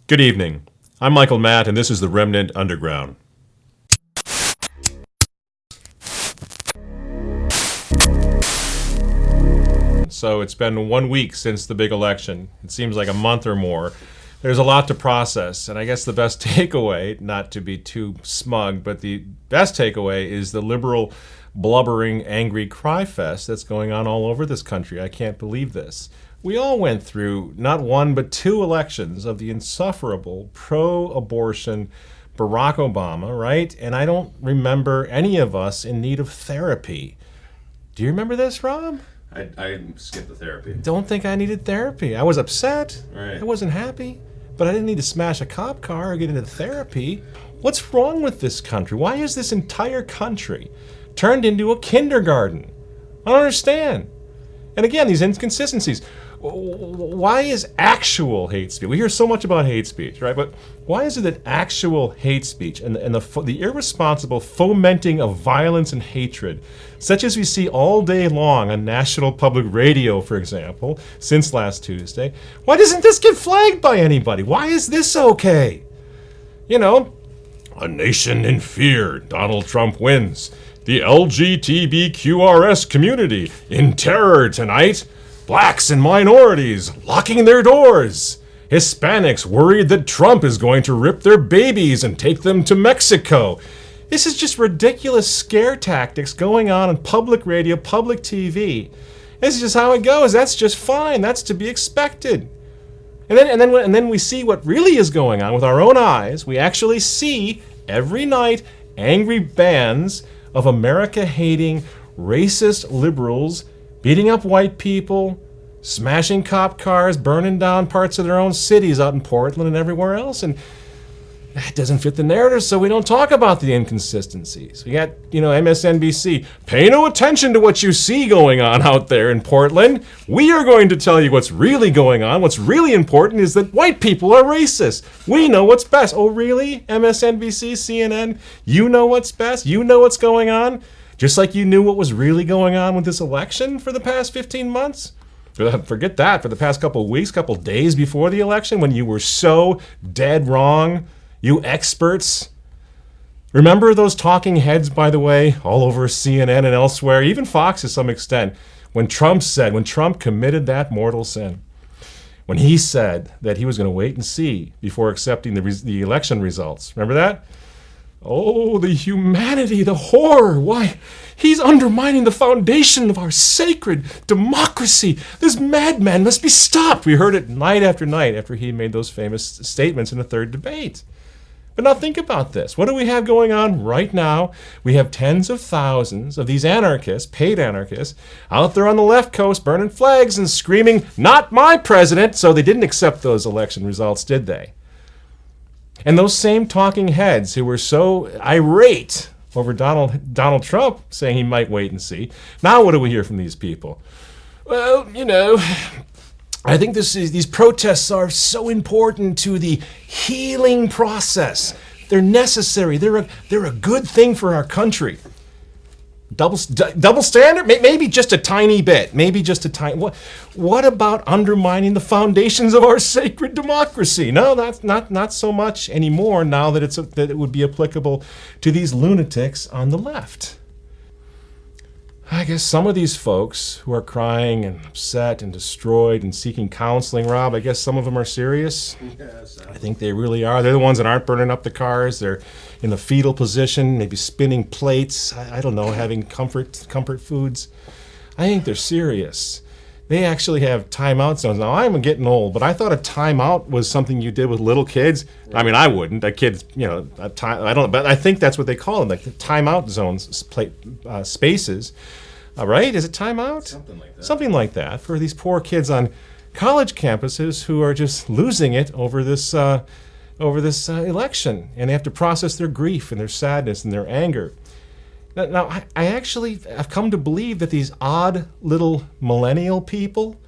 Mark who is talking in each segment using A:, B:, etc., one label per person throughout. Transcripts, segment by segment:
A: Good evening. I'm Michael Matt, and this is the Remnant Underground. So it's been 1 week since the big election. It seems like a month or more. There's a lot to process, and I guess the best takeaway, not to be too smug, but the best takeaway is the liberal, blubbering, angry cry fest that's going on all over this country. I can't believe this. We all went through not one but two elections of the insufferable pro-abortion Barack Obama, right? And I don't remember any of us in need of therapy. Do you remember this, Rob?
B: I skipped the therapy.
A: Don't think I needed therapy. I was upset.
B: Right.
A: I wasn't happy. But I didn't need to smash a cop car or get into therapy. What's wrong with this country? Why is this entire country turned into a kindergarten? I don't understand. And again, these inconsistencies. Why is actual hate speech? We hear so much about hate speech, right? But why is it that actual hate speech and the irresponsible fomenting of violence and hatred, such as we see all day long on National Public Radio, for example, since last Tuesday, why doesn't this get flagged by anybody? Why is this okay? You know, a nation in fear, Donald Trump wins. The LGBTQRS community in terror tonight. Blacks and minorities locking their doors. Hispanics worried that Trump is going to rip their babies and take them to Mexico. This is just ridiculous scare tactics going on public radio, public TV. This is just how it goes. That's just fine. That's to be expected. And then we see what really is going on with our own eyes. We actually see every night angry bands of America-hating, racist liberals beating up white people, smashing cop cars, burning down parts of their own cities out in Portland and everywhere else. And that doesn't fit the narrative, so we don't talk about the inconsistencies. We got, MSNBC. Pay no attention to what you see going on out there in Portland. We are going to tell you what's really going on. What's really important is that white people are racist. We know what's best. Oh, really? MSNBC, CNN? You know what's best? You know what's going on? Just like you knew what was really going on with this election for the past 15 months? Forget that. For the past couple of weeks, couple of days before the election, when you were so dead wrong, you experts. Remember those talking heads, by the way, all over CNN and elsewhere, even Fox to some extent, when Trump committed that mortal sin, when he said that he was going to wait and see before accepting the election results. Remember that? Oh, the humanity, the horror. Why? He's undermining the foundation of our sacred democracy. This madman must be stopped. We heard it night after he made those famous statements in the third debate. But now think about this. What do we have going on right now? We have tens of thousands of these anarchists, paid anarchists, out there on the left coast burning flags and screaming, "Not my president!" So they didn't accept those election results, did they? And those same talking heads who were so irate over Donald Trump saying he might wait and see, now what do we hear from these people? Well, I think these protests are so important to the healing process. They're necessary. They're a good thing for our country. Double standard? Maybe just a tiny bit. Maybe just a tiny. What about undermining the foundations of our sacred democracy? No, that's not so much anymore. Now that it would be applicable to these lunatics on the left. I guess some of these folks who are crying and upset and destroyed and seeking counseling, Rob, I guess some of them are serious.
B: Yes,
A: I think they really are. They're the ones that aren't burning up the cars. They're in the fetal position, maybe spinning plates. I don't know, having comfort foods. I think they're serious. They actually have timeout zones. Now, I'm getting old, but I thought a timeout was something you did with little kids. I mean, I wouldn't. A kid's, I don't. But I think that's what they call them, like the timeout zones, spaces. Right? Is it timeout?
B: Something like that.
A: Something like that for these poor kids on college campuses who are just losing it over this election, and they have to process their grief and their sadness and their anger. Now, I've come to believe that these odd little millennial people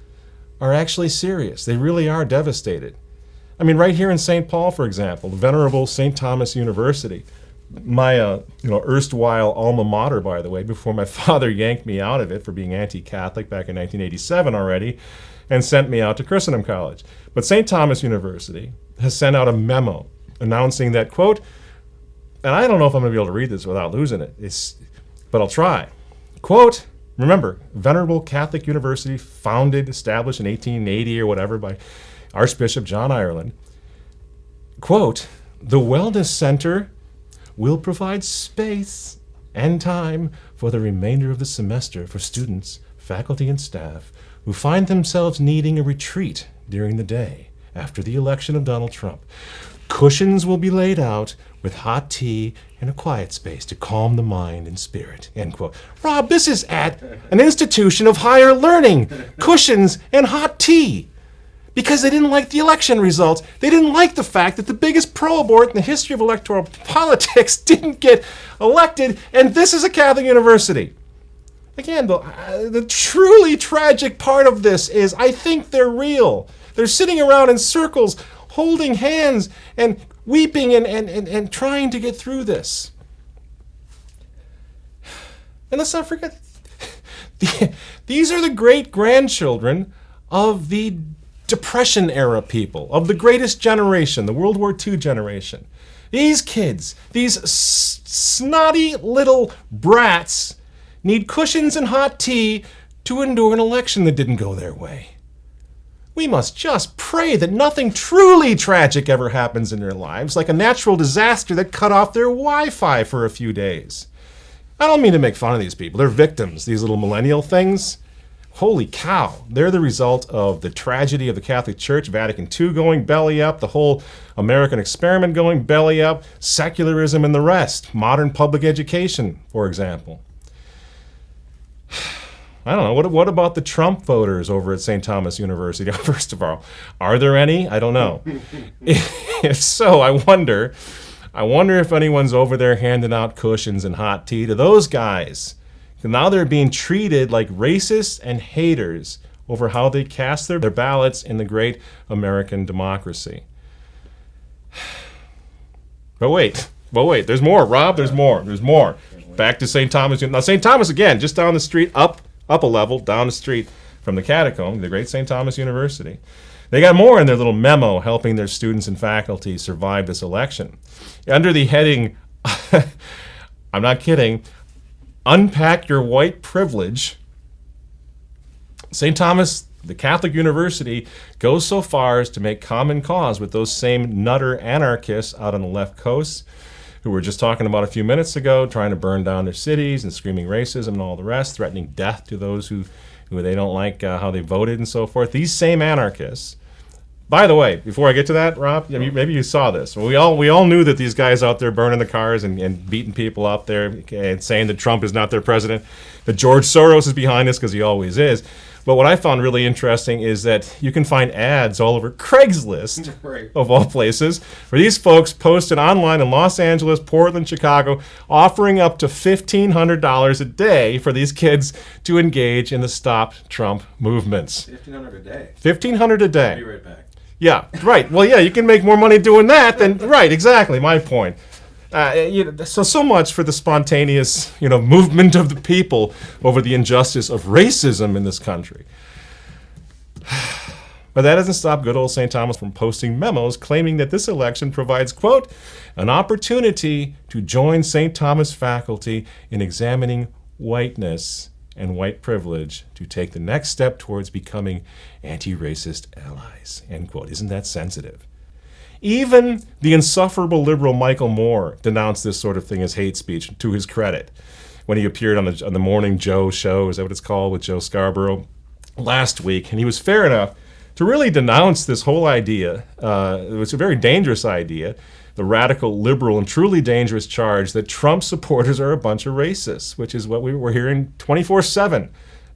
A: are actually serious. They really are devastated. I mean, right here in St. Paul, for example, the venerable St. Thomas University, my erstwhile alma mater, by the way, before my father yanked me out of it for being anti-Catholic back in 1987 already, and sent me out to Christendom College. But St. Thomas University has sent out a memo announcing that, quote, and I don't know if I'm going to be able to read this without losing it, but I'll try. Quote, remember, venerable Catholic University, established in 1880 or whatever by Archbishop John Ireland. Quote, the Wellness Center will provide space and time for the remainder of the semester for students, faculty, and staff who find themselves needing a retreat during the day after the election of Donald Trump. Cushions will be laid out with hot tea and a quiet space to calm the mind and spirit, end quote. Rob, this is at an institution of higher learning. Cushions and hot tea. Because they didn't like the election results. They didn't like the fact that the biggest pro-abort in the history of electoral politics didn't get elected, and this is a Catholic university. Again, the truly tragic part of this is I think they're real. They're sitting around in circles, holding hands and weeping and trying to get through this. And let's not forget, these are the great-grandchildren of the Depression era people, of the greatest generation, the World War II generation. These kids, these snotty little brats, need cushions and hot tea to endure an election that didn't go their way. We must just pray that nothing truly tragic ever happens in their lives, like a natural disaster that cut off their Wi-Fi for a few days. I don't mean to make fun of these people. They're victims, these little millennial things. Holy cow, they're the result of the tragedy of the Catholic Church, Vatican II going belly up, the whole American experiment going belly up, secularism and the rest, modern public education, for example. I don't know, what about the Trump voters over at St. Thomas University? First of all, are there any? I don't know. If so, I wonder if anyone's over there handing out cushions and hot tea to those guys. Now they're being treated like racists and haters over how they cast their ballots in the great American democracy. But wait, there's more, Rob, there's more. Back to St. Thomas. Now, St. Thomas, again, just down the street, up a level, down the street from the catacomb, the great St. Thomas University. They got more in their little memo helping their students and faculty survive this election. Under the heading, I'm not kidding, Unpack Your White Privilege, St. Thomas, the Catholic University, goes so far as to make common cause with those same nutter anarchists out on the left coast who we were just talking about a few minutes ago, trying to burn down their cities and screaming racism and all the rest, threatening death to those who they don't like how they voted and so forth. These same anarchists. By the way, before I get to that, Rob, maybe you saw this. We all knew that these guys out there burning the cars and beating people up there and saying that Trump is not their president, that George Soros is behind this because he always is. But what I found really interesting is that you can find ads all over Craigslist, right, of all places, where these folks posted online in Los Angeles, Portland, Chicago, offering up to $1,500 a day for these kids to engage in the Stop Trump movements.
B: $1,500 a day.
A: $1,500 a day.
B: I'll be right back.
A: Yeah, right. Well, yeah, you can make more money doing that than, right, exactly, my point. So much for the spontaneous, movement of the people over the injustice of racism in this country. But that doesn't stop good old St. Thomas from posting memos claiming that this election provides, quote, an opportunity to join St. Thomas faculty in examining whiteness and white privilege to take the next step towards becoming anti-racist allies, end quote. Isn't that sensitive? Even the insufferable liberal Michael Moore denounced this sort of thing as hate speech, to his credit, when he appeared on the Morning Joe show, is that what it's called, with Joe Scarborough last week. And he was fair enough to really denounce this whole idea. It was a very dangerous idea, the radical, liberal, and truly dangerous charge that Trump supporters are a bunch of racists, which is what we were hearing 24/7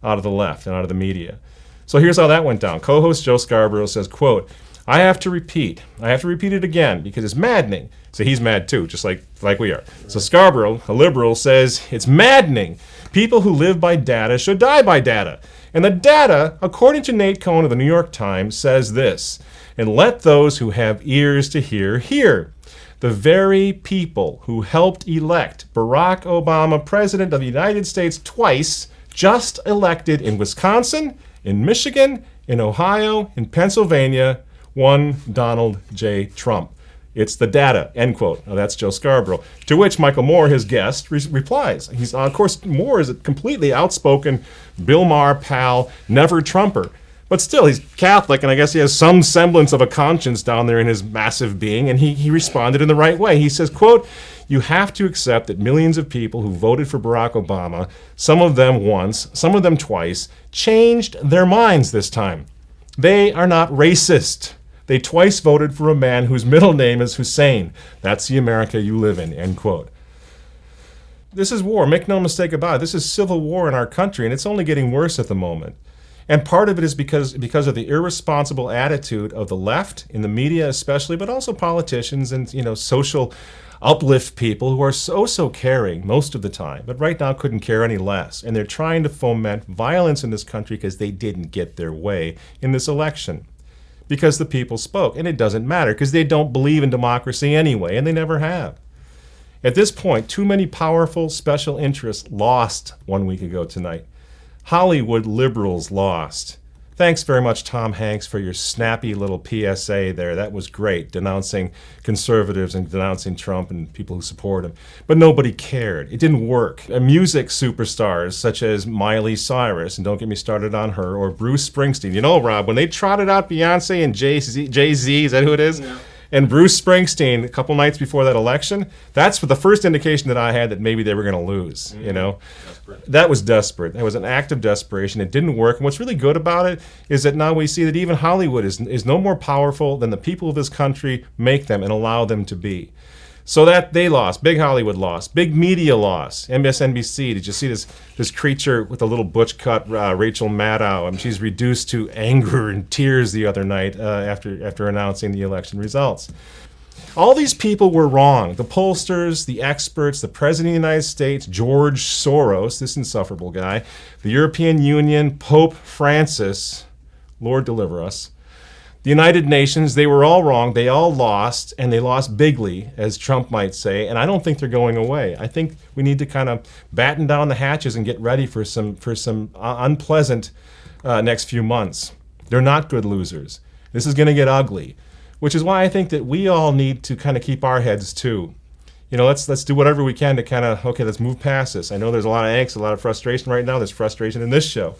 A: out of the left and out of the media. So here's how that went down. Co-host Joe Scarborough says, quote, I have to repeat it again because it's maddening. So he's mad too, just like we are. So Scarborough, a liberal, says it's maddening. People who live by data should die by data. And the data, according to Nate Cohn of the New York Times, says this, and let those who have ears to hear, hear. The very people who helped elect Barack Obama president of the United States twice, just elected in Wisconsin, in Michigan, in Ohio, in Pennsylvania, One Donald J. Trump. It's the data, end quote. Now, that's Joe Scarborough. To which Michael Moore, his guest, replies. He's, of course, Moore is a completely outspoken Bill Maher pal, never Trumper. But still, he's Catholic, and I guess he has some semblance of a conscience down there in his massive being, and he responded in the right way. He says, quote, "You have to accept that millions of people who voted for Barack Obama, some of them once, some of them twice, changed their minds this time. They are not racist. They twice voted for a man whose middle name is Hussein. That's the America you live in," end quote. This is war. Make no mistake about it. This is civil war in our country, and it's only getting worse at the moment. And part of it is because of the irresponsible attitude of the left, in the media especially, but also politicians and social uplift people who are so caring most of the time, but right now couldn't care any less. And they're trying to foment violence in this country because they didn't get their way in this election. Because the people spoke. And it doesn't matter because they don't believe in democracy anyway, and they never have. At this point, too many powerful special interests lost 1 week ago tonight. Hollywood liberals lost. Thanks very much, Tom Hanks, for your snappy little PSA there. That was great, denouncing conservatives and denouncing Trump and people who support him. But nobody cared. It didn't work. Music superstars such as Miley Cyrus, and don't get me started on her, or Bruce Springsteen. You know, Rob, when they trotted out Beyonce and Jay-Z, is that who it is? Yeah. And Bruce Springsteen, a couple nights before that election, that's the first indication that I had that maybe they were going to lose, Desperate. That was desperate. That was an act of desperation. It didn't work. And what's really good about it is that now we see that even Hollywood is no more powerful than the people of this country make them and allow them to be. So that they lost. Big Hollywood lost. Big media lost. MSNBC, did you see this creature with a little butch cut, Rachel Maddow? I mean, she's reduced to anger and tears the other night after announcing the election results. All these people were wrong. The pollsters, the experts, the President of the United States, George Soros, this insufferable guy, the European Union, Pope Francis, Lord deliver us, the United Nations, they were all wrong. They all lost, and they lost bigly, as Trump might say, and I don't think they're going away. I think we need to kind of batten down the hatches and get ready for some unpleasant next few months. They're not good losers. This is going to get ugly, which is why I think that we all need to kind of keep our heads too. Let's do whatever we can to kind of, let's move past this. I know there's a lot of angst, a lot of frustration right now. There's frustration in this show.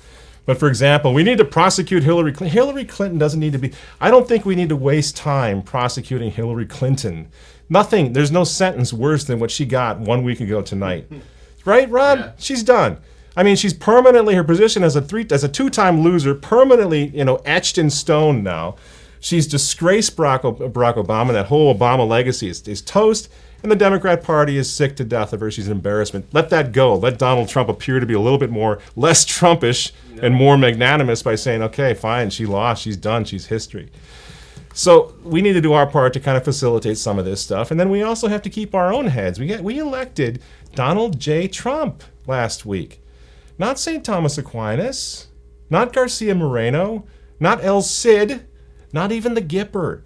A: But for example, we need to prosecute Hillary Clinton. Hillary Clinton doesn't need to be, I don't think we need to waste time prosecuting Hillary Clinton. Nothing, there's no sentence worse than what she got 1 week ago tonight. Right, Rob? Yeah. She's done. I mean, she's permanently, her position as a two-time loser, permanently, etched in stone now. She's disgraced Barack Obama. That whole Obama legacy is toast. And the Democrat Party is sick to death of her. She's an embarrassment. Let that go. Let Donald Trump appear to be a little bit less Trumpish and more magnanimous by saying, okay, fine, she lost, she's done, she's history. So we need to do our part to kind of facilitate some of this stuff. And then we also have to keep our own heads. We elected Donald J. Trump last week. Not St. Thomas Aquinas, not Garcia Moreno, not El Cid, not even the Gipper.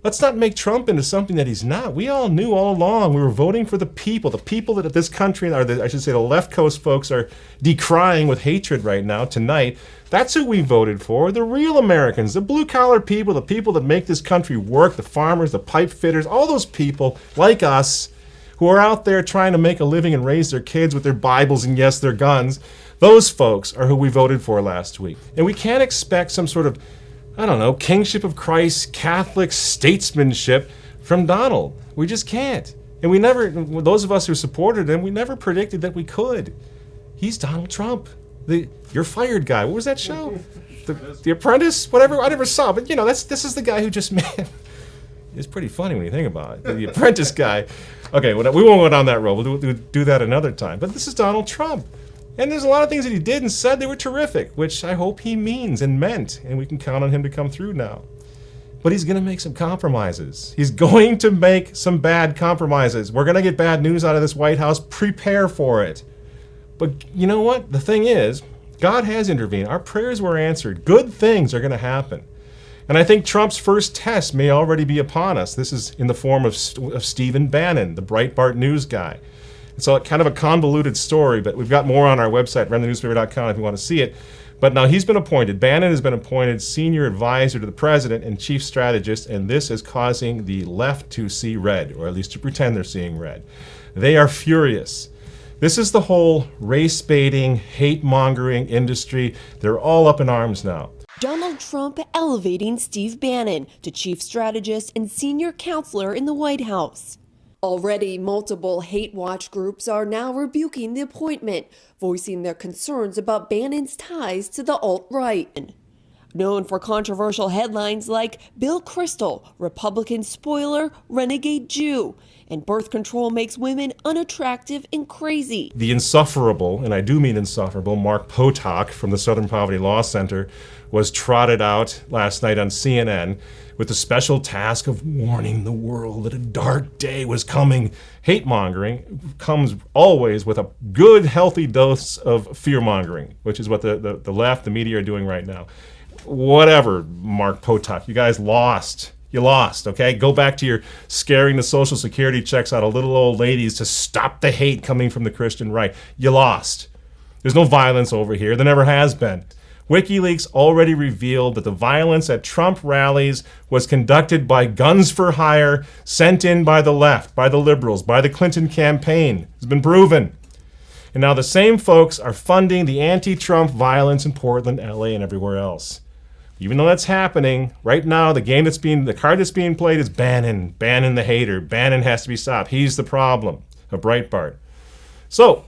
A: Let's not make Trump into something that he's not. We all knew all along we were voting for the people that this country, or the left coast folks are decrying with hatred right now tonight. That's who we voted for, the real Americans, the blue-collar people, the people that make this country work, the farmers, the pipe fitters, all those people like us who are out there trying to make a living and raise their kids with their Bibles and, yes, their guns. Those folks are who we voted for last week. And we can't expect some sort of kingship of Christ, Catholic statesmanship from Donald. We just can't. And we never, those of us who supported him, we never predicted that we could. He's Donald Trump, the "you're fired" guy. What was that show? The Apprentice? Whatever, I never saw. But this is the guy who just made. It's pretty funny when you think about it. The Apprentice guy. Okay, we won't go down that road. We'll do that another time. But this is Donald Trump. And there's a lot of things that he did and said that were terrific, which I hope he means and meant, and we can count on him to come through now. But he's going to make some compromises. He's going to make some bad compromises. We're going to get bad news out of this White House. Prepare for it. But you know what? The thing is, God has intervened. Our prayers were answered. Good things are going to happen. And I think Trump's first test may already be upon us. This is in the form of Stephen Bannon, the Breitbart news guy. It's kind of a convoluted story, but we've got more on our website, renthenewspaper.com, if you want to see it. But now he's been appointed, Bannon has been appointed senior advisor to the president and chief strategist, and this is causing the left to see red, or at least to pretend they're seeing red. They are furious. This is the whole race-baiting, hate-mongering industry. They're all up in arms now.
C: Donald Trump elevating Steve Bannon to chief strategist and senior counselor in the White House. Already, multiple hate watch groups are now rebuking the appointment, voicing their concerns about Bannon's ties to the alt-right. Known for controversial headlines like Bill Kristol, Republican spoiler, renegade Jew, and birth control makes women unattractive and crazy.
A: The insufferable, and I do mean insufferable, Mark Potok from the Southern Poverty Law Center was trotted out last night on CNN with the special task of warning the world that a dark day was coming. Hate-mongering comes always with a good, healthy dose of fear-mongering, which is what the left, the media are doing right now. Whatever, Mark Potok, you guys lost. You lost, okay? Go back to your scaring the Social Security checks out of little old ladies to stop the hate coming from the Christian right. You lost. There's no violence over here. There never has been. WikiLeaks already revealed that the violence at Trump rallies was conducted by guns for hire sent in by the left, by the liberals, by the Clinton campaign. It's been proven. And now the same folks are funding the anti-Trump violence in Portland, LA, and everywhere else. Even though that's happening, right now the card that's being played is Bannon. Bannon the hater. Bannon has to be stopped. He's the problem. A Breitbart. So,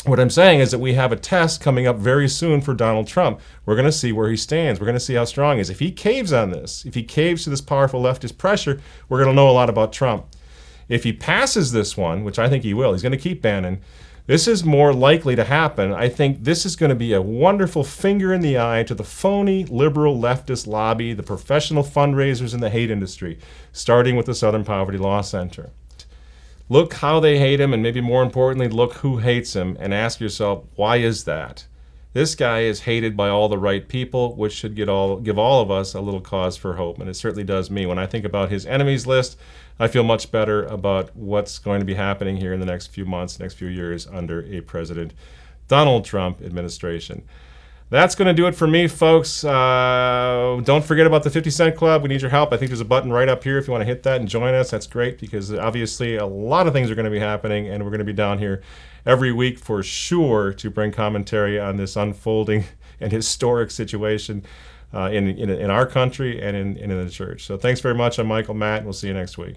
A: what I'm saying is that we have a test coming up very soon for Donald Trump. We're going to see where he stands. We're going to see how strong he is. If he caves on this, if he caves to this powerful leftist pressure, we're going to know a lot about Trump. If he passes this one, which I think he will, he's going to keep Bannon. This is more likely to happen. I think this is going to be a wonderful finger in the eye to the phony liberal leftist lobby, the professional fundraisers in the hate industry, starting with the Southern Poverty Law Center. Look how they hate him, and maybe more importantly, look who hates him, and ask yourself, why is that? This guy is hated by all the right people, which should give all of us a little cause for hope, and it certainly does me. When I think about his enemies list, I feel much better about what's going to be happening here in the next few months, next few years under a President Donald Trump administration. That's going to do it for me, folks. Don't forget about the 50 Cent Club. We need your help. I think there's a button right up here if you want to hit that and join us. That's great because obviously a lot of things are going to be happening, and we're going to be down here every week for sure to bring commentary on this unfolding and historic situation in our country and in the church. So thanks very much. I'm Michael Matt, and we'll see you next week.